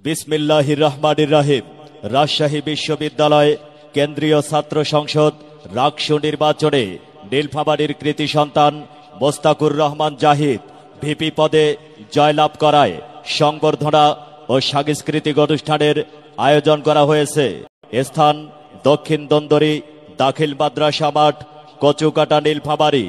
বিসমিল্লাহির রহমানির রহিম। রাজশাহী বিশ্ববিদ্যালয় কেন্দ্রীয় ছাত্র সংসদ রাকসু নির্বাচনে নীলফামারীর কৃতি সন্তান মোস্তাকুর রহমান জাহিদ ভিপি পদে জয়লাভ করায় সংবর্ধনা ও সাংস্কৃতিক অনুষ্ঠানের আয়োজন করা হয়েছে। স্থান দক্ষিণ দন্দরি দাখিল মাদ্রাসা মাঠ, কচুকাটা, নীলফামারী।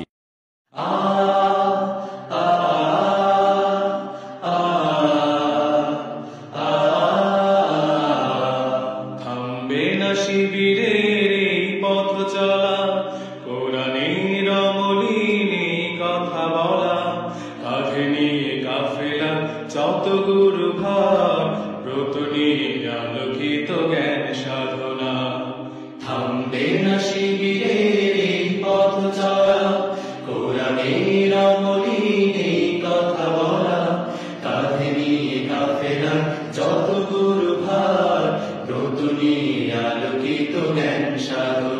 শিবিরের এই পথ চলা, কোরআনের মলিনে কথা বলা, কাঁধে নিয়ে কাফেলা যত গুরু ভার, ব্রত নিয়ে আলোকিত জ্ঞান সাধনা। থামবে না শিবিরের এই পথ চলা, কোরআনের মলিনে কথা বলা, কাঁধে নিয়ে কাফেলা যত গুরু ভার, ব্রত নিয়ে আলোকিত জ্ঞান সাধনা।